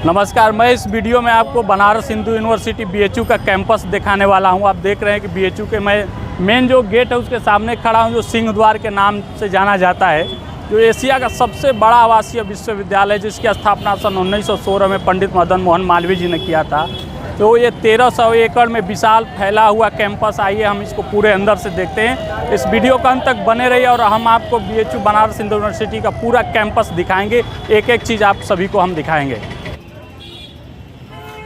नमस्कार, मैं इस वीडियो में आपको बनारस हिंदू यूनिवर्सिटी बीएचयू का कैंपस दिखाने वाला हूं। आप देख रहे हैं कि बीएचयू के मैं मेन जो गेट है उसके सामने खड़ा हूं, जो सिंह द्वार के नाम से जाना जाता है, जो एशिया का सबसे बड़ा आवासीय विश्वविद्यालय जिसकी स्थापना सन 1916 में पंडित मदन मोहन मालवीय जी ने किया था। तो ये 1300 एकड़ में विशाल फैला हुआ कैंपस, आइए हम इसको पूरे अंदर से देखते हैं। इस वीडियो का अंत तक बने रहिए और हम आपको बीएचयू बनारस हिंदू यूनिवर्सिटी का पूरा कैंपस दिखाएंगे। एक एक चीज़ आप सभी को हम दिखाएंगे।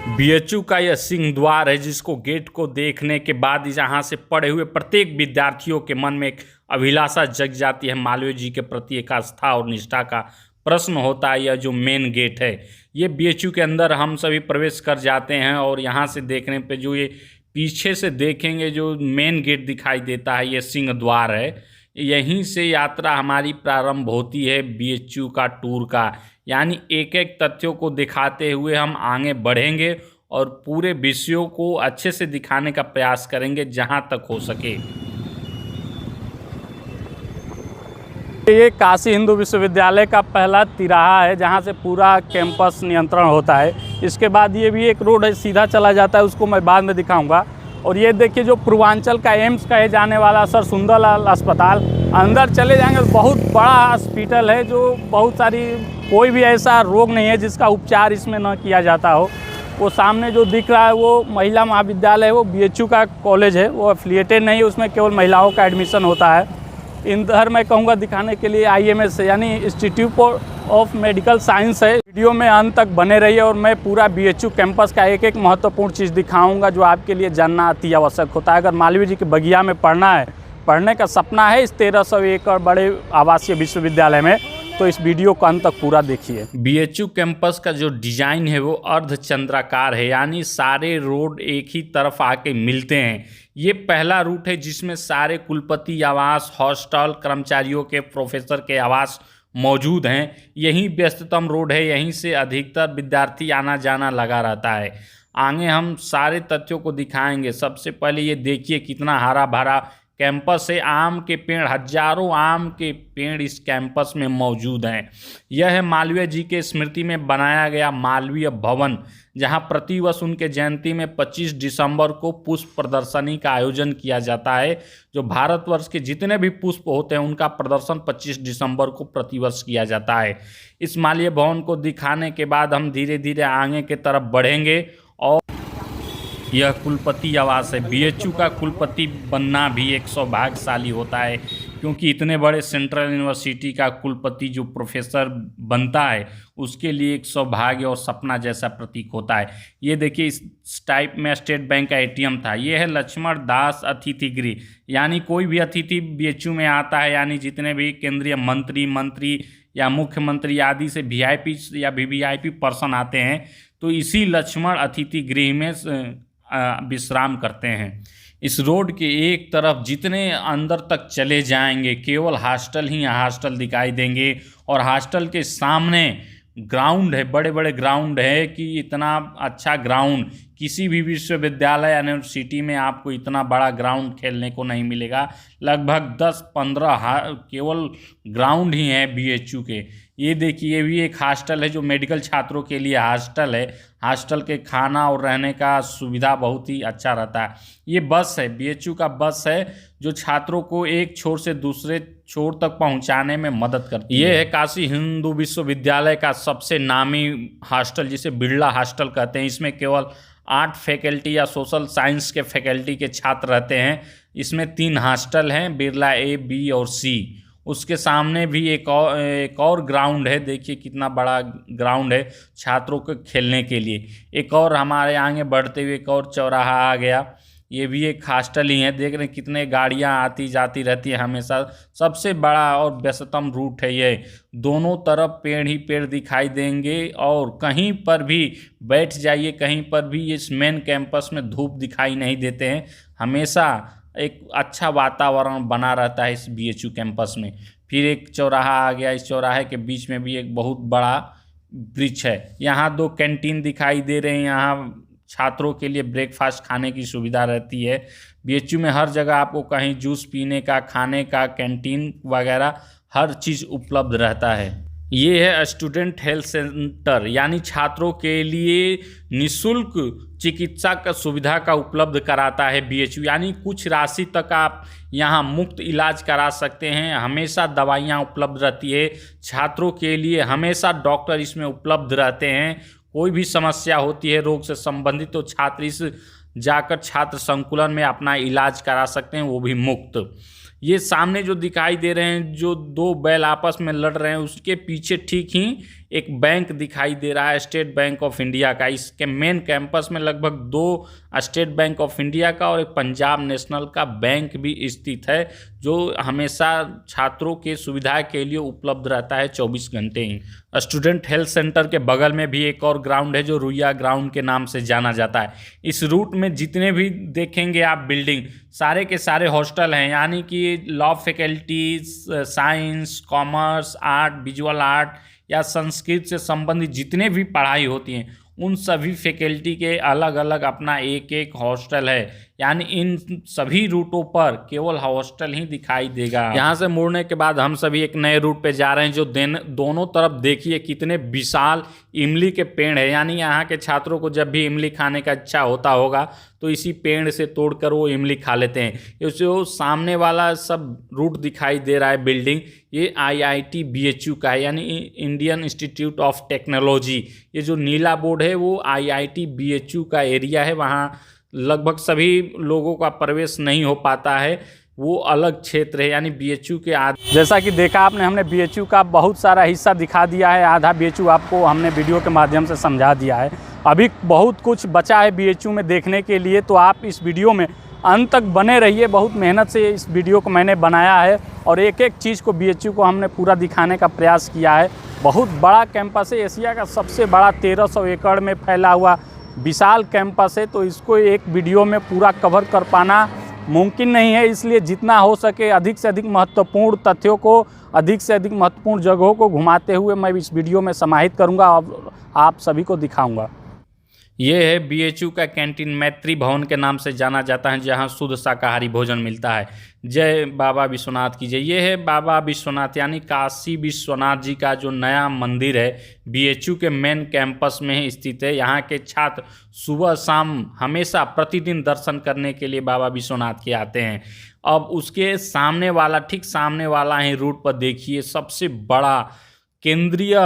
बीएचयू का यह सिंह द्वार है, जिसको गेट को देखने के बाद यहाँ से पढ़े हुए प्रत्येक विद्यार्थियों के मन में एक अभिलाषा जग जाती है। मालवीय जी के प्रति एक आस्था और निष्ठा का प्रश्न होता है। यह जो मेन गेट है, ये बीएचयू के अंदर हम सभी प्रवेश कर जाते हैं और यहाँ से देखने पे जो ये पीछे से देखेंगे जो मेन गेट दिखाई देता है, ये सिंह द्वार है। यहीं से यात्रा हमारी प्रारंभ होती है बीएचयू का टूर का, यानी एक एक तथ्यों को दिखाते हुए हम आगे बढ़ेंगे और पूरे विषयों को अच्छे से दिखाने का प्रयास करेंगे जहां तक हो सके। ये काशी हिंदू विश्वविद्यालय का पहला तिराहा है जहां से पूरा कैंपस नियंत्रण होता है। इसके बाद ये भी एक रोड है, सीधा चला जाता है, उसको मैं बाद में दिखाऊंगा। और ये देखिए जो पूर्वांचल का एम्स कहे जाने वाला सर सुंदरलाल अस्पताल, अंदर चले जाएंगे तो बहुत बड़ा हॉस्पिटल है, जो बहुत सारी कोई भी ऐसा रोग नहीं है जिसका उपचार इसमें न किया जाता हो। वो सामने जो दिख रहा है वो महिला महाविद्यालय है, वो बीएचयू का कॉलेज है, वो एफिलिएटेड नहीं है, उसमें केवल महिलाओं का एडमिशन होता है। इधर मैं कहूँगा दिखाने के लिए IMS यानी इंस्टीट्यूट ऑफ मेडिकल साइंस है। वीडियो में अंत तक बने रहिए और मैं पूरा बीएचयू कैंपस का एक एक महत्वपूर्ण चीज़ दिखाऊंगा जो आपके लिए जानना अति आवश्यक होता है। अगर मालवीय जी के बगिया में पढ़ने का सपना है इस 1300 एकड़ बड़े आवासीय विश्वविद्यालय में, तो इस वीडियो को अंत तक पूरा देखिए। बीएचयू कैंपस का जो डिज़ाइन है वो अर्धचंद्राकार है, यानी सारे रोड एक ही तरफ आके मिलते हैं। ये पहला रूट है जिसमें सारे कुलपति आवास, हॉस्टल, कर्मचारियों के, प्रोफेसर के आवास मौजूद हैं। यही व्यस्ततम रोड है, यहीं से अधिकतर विद्यार्थी आना जाना लगा रहता है। आगे हम सारे तथ्यों को दिखाएंगे। सबसे पहले ये देखिए कितना हरा भरा कैंपस है। आम के पेड़, हजारों आम के पेड़ इस कैंपस में मौजूद हैं। यह है मालवीय जी के स्मृति में बनाया गया मालवीय भवन, जहां प्रतिवर्ष उनके जयंती में 25 दिसंबर को पुष्प प्रदर्शनी का आयोजन किया जाता है। जो भारतवर्ष के जितने भी पुष्प होते हैं उनका प्रदर्शन 25 दिसंबर को प्रतिवर्ष किया जाता है। इस मालवीय भवन को दिखाने के बाद हम धीरे धीरे आगे की तरफ बढ़ेंगे। और यह कुलपति आवास है। बीएचयू का कुलपति बनना भी एक सौभाग्यशाली होता है, क्योंकि इतने बड़े सेंट्रल यूनिवर्सिटी का कुलपति जो प्रोफेसर बनता है उसके लिए एक सौभाग्य और सपना जैसा प्रतीक होता है। ये देखिए इस टाइप में स्टेट बैंक का ATM था। ये है लक्ष्मण दास अतिथि गृह, यानी कोई भी अतिथि बीएचयू में आता है, यानी जितने भी केंद्रीय मंत्री या मुख्यमंत्री आदि से VIP या VVIP पर्सन आते हैं तो इसी लक्ष्मण अतिथि गृह में विश्राम करते हैं। इस रोड के एक तरफ जितने अंदर तक चले जाएंगे केवल हॉस्टल ही हॉस्टल दिखाई देंगे। और हॉस्टल के सामने ग्राउंड है, बड़े बड़े ग्राउंड है कि इतना अच्छा ग्राउंड किसी भी विश्वविद्यालय या यूनिवर्सिटी में आपको इतना बड़ा ग्राउंड खेलने को नहीं मिलेगा। लगभग 10-15 केवल ग्राउंड ही हैं बीएचयू के। ये देखिए ये भी एक हॉस्टल है जो मेडिकल छात्रों के लिए हॉस्टल है। हॉस्टल के खाना और रहने का सुविधा बहुत ही अच्छा रहता है। ये बस है, बीएचयू का बस है जो छात्रों को एक छोर से दूसरे छोर तक पहुंचाने में मदद करती है। ये है काशी हिंदू विश्वविद्यालय का सबसे नामी हॉस्टल, जिसे बिरला हॉस्टल कहते हैं। इसमें केवल 8 फैकल्टी या सोशल साइंस के फैकल्टी के छात्र रहते हैं। इसमें 3 हॉस्टल हैं, बिरला A, B और C। उसके सामने भी एक और ग्राउंड है। देखिए कितना बड़ा ग्राउंड है छात्रों को खेलने के लिए। एक और हमारे आगे बढ़ते हुए एक और चौराहा आ गया, ये भी एक हॉस्टल ही है। देख रहे हैं कितने गाड़ियां आती जाती रहती है हमेशा। सबसे बड़ा और व्यस्ततम रूट है ये। दोनों तरफ पेड़ ही पेड़ दिखाई देंगे और कहीं पर भी बैठ जाइए, कहीं पर भी इस मेन कैंपस में धूप दिखाई नहीं देते हैं। हमेशा एक अच्छा वातावरण बना रहता है इस बीएचयू कैंपस में। फिर एक चौराहा आ गया, इस चौराहे के बीच में भी एक बहुत बड़ा वृक्ष है। यहाँ 2 कैंटीन दिखाई दे रहे हैं। यहाँ छात्रों के लिए ब्रेकफास्ट खाने की सुविधा रहती है। बीएचयू में हर जगह आपको कहीं जूस पीने का, खाने का, कैंटीन वगैरह हर चीज़ उपलब्ध रहता है। ये है स्टूडेंट हेल्थ सेंटर, यानी छात्रों के लिए निःशुल्क चिकित्सा का सुविधा का उपलब्ध कराता है बीएचयू, यानी कुछ राशि तक आप यहाँ मुफ्त इलाज करा सकते हैं। हमेशा दवाइयाँ उपलब्ध रहती है छात्रों के लिए, हमेशा डॉक्टर इसमें उपलब्ध रहते हैं। कोई भी समस्या होती है रोग से संबंधित तो छात्र इस जाकर छात्र संकुलन में अपना इलाज करा सकते हैं, वो भी मुफ्त। ये सामने जो दिखाई दे रहे हैं, जो दो बैल आपस में लड़ रहे हैं, उसके पीछे ठीक ही एक बैंक दिखाई दे रहा है, स्टेट बैंक ऑफ इंडिया का। इसके मेन कैंपस में लगभग 2 स्टेट बैंक ऑफ इंडिया का और एक पंजाब नेशनल का बैंक भी स्थित है, जो हमेशा छात्रों के सुविधा के लिए उपलब्ध रहता है 24 घंटे ही। स्टूडेंट हेल्थ सेंटर के बगल में भी एक और ग्राउंड है जो रुइया ग्राउंड के नाम से जाना जाता है। इस रूट में जितने भी देखेंगे आप बिल्डिंग, सारे के सारे हॉस्टल हैं, यानी कि law faculties, science, commerce, art, visual art या संस्कृत से संबंधित जितने भी पढ़ाई होती हैं उन सभी फैकल्टी के अलग अलग अपना एक एक हॉस्टल है। यानी इन सभी रूटों पर केवल हॉस्टल ही दिखाई देगा। यहाँ से मुड़ने के बाद हम सभी एक नए रूट पे जा रहे हैं, जो दोनों तरफ देखिए कितने विशाल इमली के पेड़ है। यानी यहाँ के छात्रों को जब भी इमली खाने का इच्छा होता होगा तो इसी पेड़ से तोड़कर वो इमली खा लेते हैं। ये जो सामने वाला सब रूट दिखाई दे रहा है बिल्डिंग, ये IIT BHU का है, यानी इंडियन इंस्टीट्यूट ऑफ टेक्नोलॉजी। ये जो नीला बोर्ड है वो IIT BHU का एरिया है, वहाँ लगभग सभी लोगों का प्रवेश नहीं हो पाता है, वो अलग क्षेत्र है। यानी BHU के जैसा कि देखा आपने, हमने BHU का बहुत सारा हिस्सा दिखा दिया है, आधा BHU आपको हमने वीडियो के माध्यम से समझा दिया है। अभी बहुत कुछ बचा है BHU में देखने के लिए, तो आप इस वीडियो में अंत तक बने रहिए। बहुत मेहनत से इस वीडियो को मैंने बनाया है और एक एक चीज़ को BHU को हमने पूरा दिखाने का प्रयास किया है। बहुत बड़ा कैंपस है, एशिया का सबसे बड़ा 1300 एकड़ में फैला हुआ विशाल कैंपस है, तो इसको एक वीडियो में पूरा कवर कर पाना मुमकिन नहीं है। इसलिए जितना हो सके अधिक से अधिक महत्वपूर्ण तथ्यों को, अधिक से अधिक महत्वपूर्ण जगहों को घुमाते हुए मैं इस वीडियो में समाहित करूंगा और आप सभी को दिखाऊंगा। ये है BHU का कैंटीन, मैत्री भवन के नाम से जाना जाता है, जहां शुद्ध शाकाहारी भोजन मिलता है। जय बाबा विश्वनाथ की जय। ये है बाबा विश्वनाथ, यानी काशी विश्वनाथ जी का जो नया मंदिर है BHU के मेन कैंपस में ही स्थित है। यहाँ के छात्र सुबह शाम हमेशा प्रतिदिन दर्शन करने के लिए बाबा विश्वनाथ के आते हैं। अब उसके सामने वाला, ठीक सामने वाला ही रूट पर देखिए, सबसे बड़ा केंद्रीय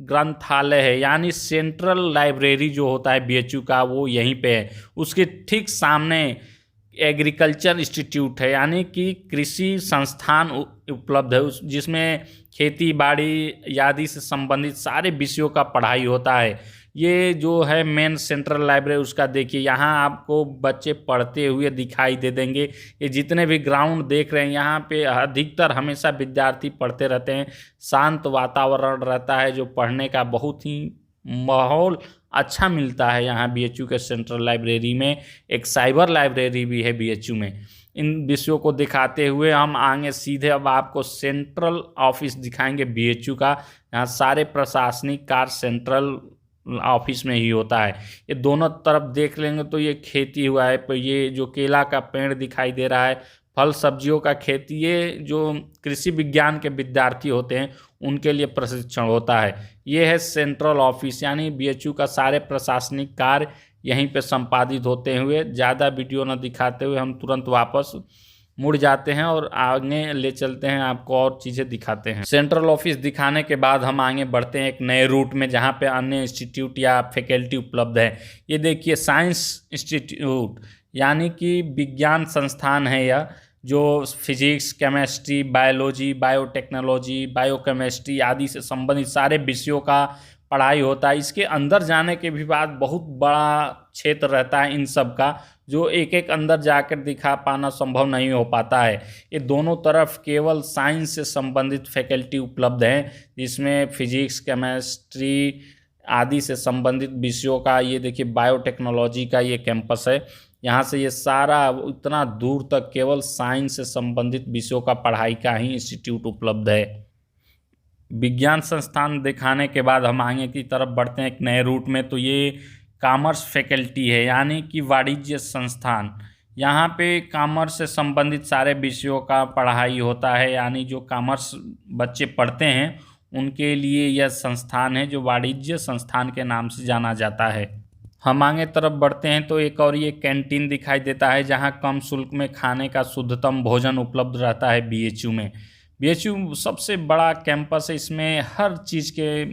ग्रंथालय है, यानी सेंट्रल लाइब्रेरी जो होता है BHU का, वो यहीं पे है। उसके ठीक सामने एग्रीकल्चर इंस्टीट्यूट है, यानी कि कृषि संस्थान उपलब्ध है, जिसमें खेती बाड़ी आदि से संबंधित सारे विषयों का पढ़ाई होता है। ये जो है मेन सेंट्रल लाइब्रेरी, उसका देखिए, यहाँ आपको बच्चे पढ़ते हुए दिखाई दे देंगे। ये जितने भी ग्राउंड देख रहे हैं, यहाँ पे अधिकतर हमेशा विद्यार्थी पढ़ते रहते हैं। शांत वातावरण रहता है, जो पढ़ने का बहुत ही माहौल अच्छा मिलता है यहाँ BHU के सेंट्रल लाइब्रेरी में। एक साइबर लाइब्रेरी भी है BHU में। इन विषयों को दिखाते हुए हम आगे सीधे अब आपको सेंट्रल ऑफिस दिखाएंगे BHU का। यहाँ सारे प्रशासनिक कार्य सेंट्रल ऑफिस में ही होता है। ये दोनों तरफ देख लेंगे तो ये खेती हुआ है, पर ये जो केला का पेड़ दिखाई दे रहा है, फल सब्जियों का खेती, ये जो कृषि विज्ञान के विद्यार्थी होते हैं उनके लिए प्रशिक्षण होता है। ये है सेंट्रल ऑफिस, यानी BHU का सारे प्रशासनिक कार्य यहीं पे संपादित होते हुए। ज़्यादा वीडियो न दिखाते हुए हम तुरंत वापस मुड़ जाते हैं और आगे ले चलते हैं, आपको और चीज़ें दिखाते हैं। सेंट्रल ऑफिस दिखाने के बाद हम आगे बढ़ते हैं एक नए रूट में, जहाँ पे अन्य इंस्टीट्यूट या फैकल्टी उपलब्ध है। ये देखिए साइंस इंस्टीट्यूट, यानी कि विज्ञान संस्थान है यह, जो physics, chemistry, biology, biotechnology, biochemistry आदि से संबंधित सारे विषयों का पढ़ाई होता है। इसके अंदर जाने के भी बाद बहुत बड़ा क्षेत्र रहता है इन सब का, जो एक एक अंदर जाकर दिखा पाना संभव नहीं हो पाता है। ये दोनों तरफ केवल साइंस से संबंधित फैकल्टी उपलब्ध हैं, जिसमें फिजिक्स, केमिस्ट्री आदि से संबंधित विषयों का, ये देखिए बायोटेक्नोलॉजी का ये कैंपस है। यहाँ से ये सारा इतना दूर तक केवल साइंस से संबंधित विषयों का पढ़ाई का ही इंस्टीट्यूट उपलब्ध है। विज्ञान संस्थान दिखाने के बाद हम आगे की तरफ बढ़ते हैं एक नए रूट में, तो ये कॉमर्स फैकल्टी है, यानी कि वाणिज्य संस्थान। यहाँ पे कॉमर्स से संबंधित सारे विषयों का पढ़ाई होता है, यानी जो कॉमर्स बच्चे पढ़ते हैं उनके लिए यह संस्थान है जो वाणिज्य संस्थान के नाम से जाना जाता है। हम आगे तरफ बढ़ते हैं तो एक और ये कैंटीन दिखाई देता है जहां कम शुल्क में खाने का शुद्धतम भोजन उपलब्ध रहता है बीएचयू में। बीएचयू सबसे बड़ा कैंपस है, इसमें हर चीज़ के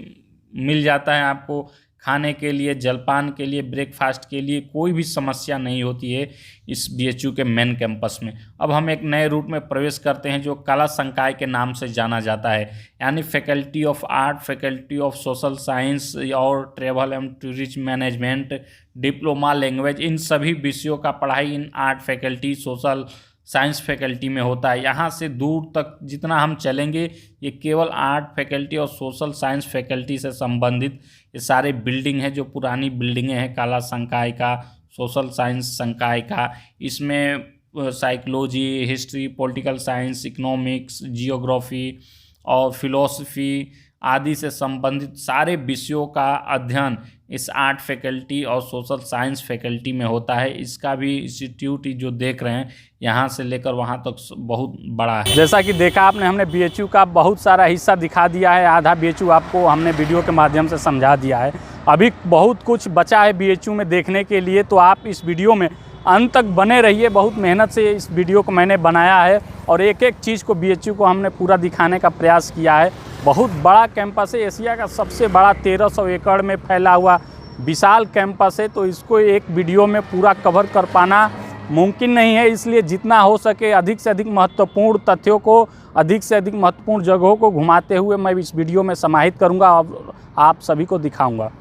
मिल जाता है आपको, खाने के लिए, जलपान के लिए, ब्रेकफास्ट के लिए कोई भी समस्या नहीं होती है इस बीएचयू के मेन कैंपस में। अब हम एक नए रूट में प्रवेश करते हैं जो कला संकाय के नाम से जाना जाता है, यानी faculty of art, faculty of social science और travel and tourism management, diploma language, इन सभी विषयों का पढ़ाई इन art faculty, social science faculty में होता है। यहाँ से दूर तक जितना हम चलेंगे ये केवल आर्ट फैकल्टी और सोशल साइंस फैकल्टी से संबंधित ये सारे बिल्डिंग हैं जो पुरानी बिल्डिंगें हैं कला संकाय का, सोशल साइंस संकाय का। इसमें psychology, history, political science, economics, geography और फिलॉसफी आदि से संबंधित सारे विषयों का अध्ययन इस आर्ट फैकल्टी और सोशल साइंस फैकल्टी में होता है। इसका भी इंस्टीट्यूट जो देख रहे हैं यहाँ से लेकर वहाँ तक बहुत बड़ा है। जैसा कि देखा आपने, हमने बीएचयू का बहुत सारा हिस्सा दिखा दिया है, आधा बीएचयू आपको हमने वीडियो के माध्यम से समझा दिया है। अभी बहुत कुछ बचा है बीएचयू में देखने के लिए, तो आप इस वीडियो में अंत तक बने रहिए। बहुत मेहनत से इस वीडियो को मैंने बनाया है और एक एक चीज़ को बीएचयू को हमने पूरा दिखाने का प्रयास किया है। बहुत बड़ा कैंपस है, एशिया का सबसे बड़ा 1300 एकड़ में फैला हुआ विशाल कैंपस है, तो इसको एक वीडियो में पूरा कवर कर पाना मुमकिन नहीं है। इसलिए जितना हो सके अधिक से अधिक महत्वपूर्ण तथ्यों को, अधिक से अधिक महत्वपूर्ण जगहों को घुमाते हुए मैं इस वीडियो में समाहित करूँगा और आप सभी को दिखाऊँगा।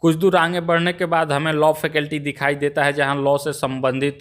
कुछ दूर आगे बढ़ने के बाद हमें लॉ फैकल्टी दिखाई देता है जहां लॉ से संबंधित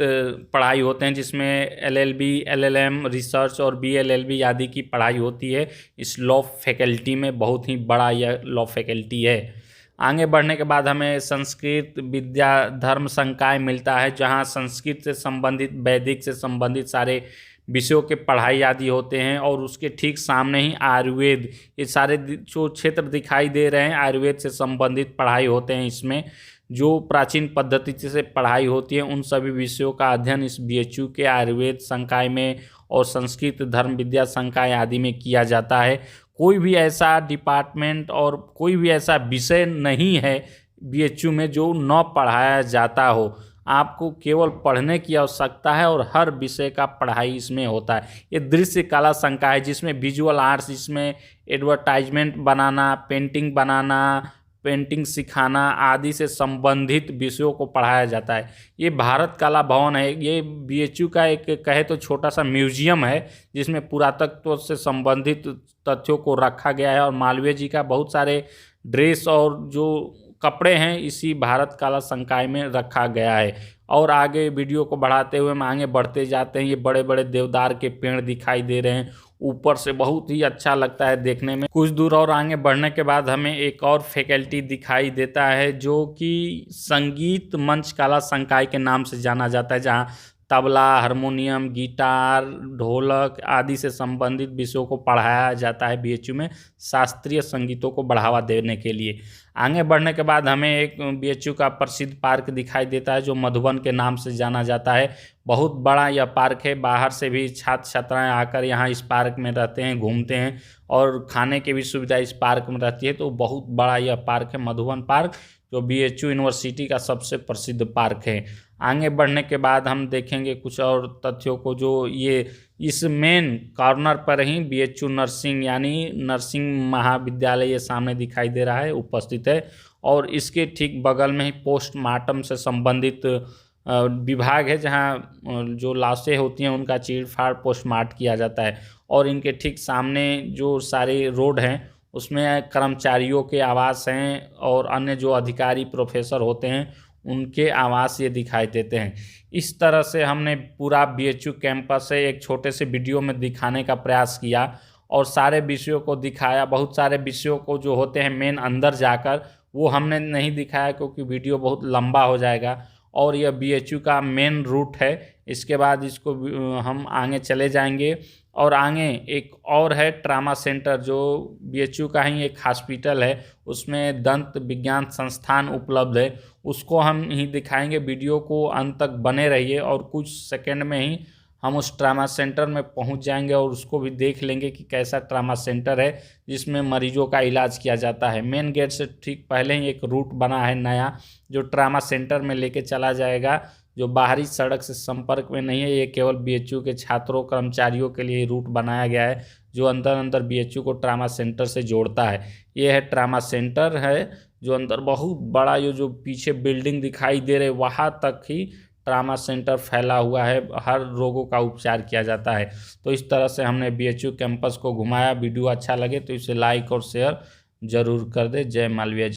पढ़ाई होते हैं, जिसमें एलएलबी, एलएलएम, रिसर्च और बीएलएलबी आदि की पढ़ाई होती है। इस लॉ फैकल्टी में बहुत ही बड़ा यह लॉ फैकल्टी है। आगे बढ़ने के बाद हमें संस्कृत विद्या धर्म संकाय मिलता है जहां संस्कृत से संबंधित, वैदिक से संबंधित सारे विषयों के पढ़ाई आदि होते हैं। और उसके ठीक सामने ही आयुर्वेद, ये सारे जो क्षेत्र दिखाई दे रहे हैं आयुर्वेद से संबंधित पढ़ाई होते हैं। इसमें जो प्राचीन पद्धति से पढ़ाई होती है उन सभी विषयों का अध्ययन इस बीएचयू के आयुर्वेद संकाय में और संस्कृत धर्म विद्या संकाय आदि में किया जाता है। कोई भी ऐसा डिपार्टमेंट और कोई भी ऐसा विषय नहीं है बीएचयू में जो न पढ़ाया जाता हो। आपको केवल पढ़ने की आवश्यकता है और हर विषय का पढ़ाई इसमें होता है। ये दृश्य कला संकाय जिसमें विजुअल आर्ट्स, जिसमें एडवर्टाइजमेंट बनाना, पेंटिंग बनाना, पेंटिंग सिखाना आदि से संबंधित विषयों को पढ़ाया जाता है। ये भारत कला भवन है, ये बीएचयू का एक कहे तो छोटा सा म्यूजियम है जिसमें पुरातत्व से संबंधित तथ्यों को रखा गया है। और मालवीय जी का बहुत सारे ड्रेस और जो कपड़े हैं इसी भारत कला संकाय में रखा गया है। और आगे वीडियो को बढ़ाते हुए हम आगे बढ़ते जाते हैं। ये बड़े बड़े देवदार के पेड़ दिखाई दे रहे हैं, ऊपर से बहुत ही अच्छा लगता है देखने में। कुछ दूर और आगे बढ़ने के बाद हमें एक और फैकल्टी दिखाई देता है जो कि संगीत मंच कला संकाय के नाम से जाना जाता है, जहाँ तबला, हारमोनियम, गिटार, ढोलक आदि से संबंधित विषयों को पढ़ाया जाता है बीएचयू में शास्त्रीय संगीतों को बढ़ावा देने के लिए। आगे बढ़ने के बाद हमें एक बीएचयू का प्रसिद्ध पार्क दिखाई देता है जो मधुबन के नाम से जाना जाता है। बहुत बड़ा यह पार्क है, बाहर से भी छात्र छात्राएं आकर यहाँ इस पार्क में रहते हैं, घूमते हैं और खाने की भी सुविधा इस पार्क में रहती है। तो बहुत बड़ा यह पार्क है मधुबन पार्क, जो बीएचयू यूनिवर्सिटी का सबसे प्रसिद्ध पार्क है। आगे बढ़ने के बाद हम देखेंगे कुछ और तथ्यों को, जो ये इस मेन कॉर्नर पर ही बीएचयू नर्सिंग यानी नर्सिंग महाविद्यालय ये सामने दिखाई दे रहा है, उपस्थित है। और इसके ठीक बगल में ही पोस्टमार्टम से संबंधित विभाग है जहाँ जो लाशें होती हैं उनका चीरफाड़ पोस्टमार्टम किया जाता है। और इनके ठीक सामने जो सारे रोड हैं उसमें कर्मचारियों के आवास हैं और अन्य जो अधिकारी प्रोफेसर होते हैं उनके आवास ये दिखाई देते हैं। इस तरह से हमने पूरा बीएचयू कैंपस से एक छोटे से वीडियो में दिखाने का प्रयास किया और सारे विषयों को दिखाया। बहुत सारे विषयों को जो होते हैं मेन अंदर जाकर वो हमने नहीं दिखाया क्योंकि वीडियो बहुत लंबा हो जाएगा। और यह बीएचयू का मेन रूट है। इसके बाद इसको हम आगे चले जाएंगे और आगे एक और है ट्रामा सेंटर जो बीएचयू का ही एक हॉस्पिटल है, उसमें दंत विज्ञान संस्थान उपलब्ध है, उसको हम ही दिखाएंगे। वीडियो को अंत तक बने रहिए और कुछ सेकंड में ही हम उस ट्रामा सेंटर में पहुंच जाएंगे और उसको भी देख लेंगे कि कैसा ट्रामा सेंटर है जिसमें मरीजों का इलाज किया जाता है। मेन गेट से ठीक पहले ही एक रूट बना है नया, जो ट्रामा सेंटर में लेके चला जाएगा, जो बाहरी सड़क से संपर्क में नहीं है। ये केवल बीएचयू के छात्रों कर्मचारियों के लिए रूट बनाया गया है, जो अंदर अंदर बीएचयू को ट्रामा सेंटर से जोड़ता है। ये है ट्रामा सेंटर है, जो अंदर बहुत बड़ा, ये जो पीछे बिल्डिंग दिखाई दे रहे वहाँ तक ही ट्रामा सेंटर फैला हुआ है, हर रोगों का उपचार किया जाता है। तो इस तरह से हमने बीएचयू कैंपस को घुमाया। वीडियो अच्छा लगे तो इसे लाइक और शेयर जरूर कर दे। जय मालवीय।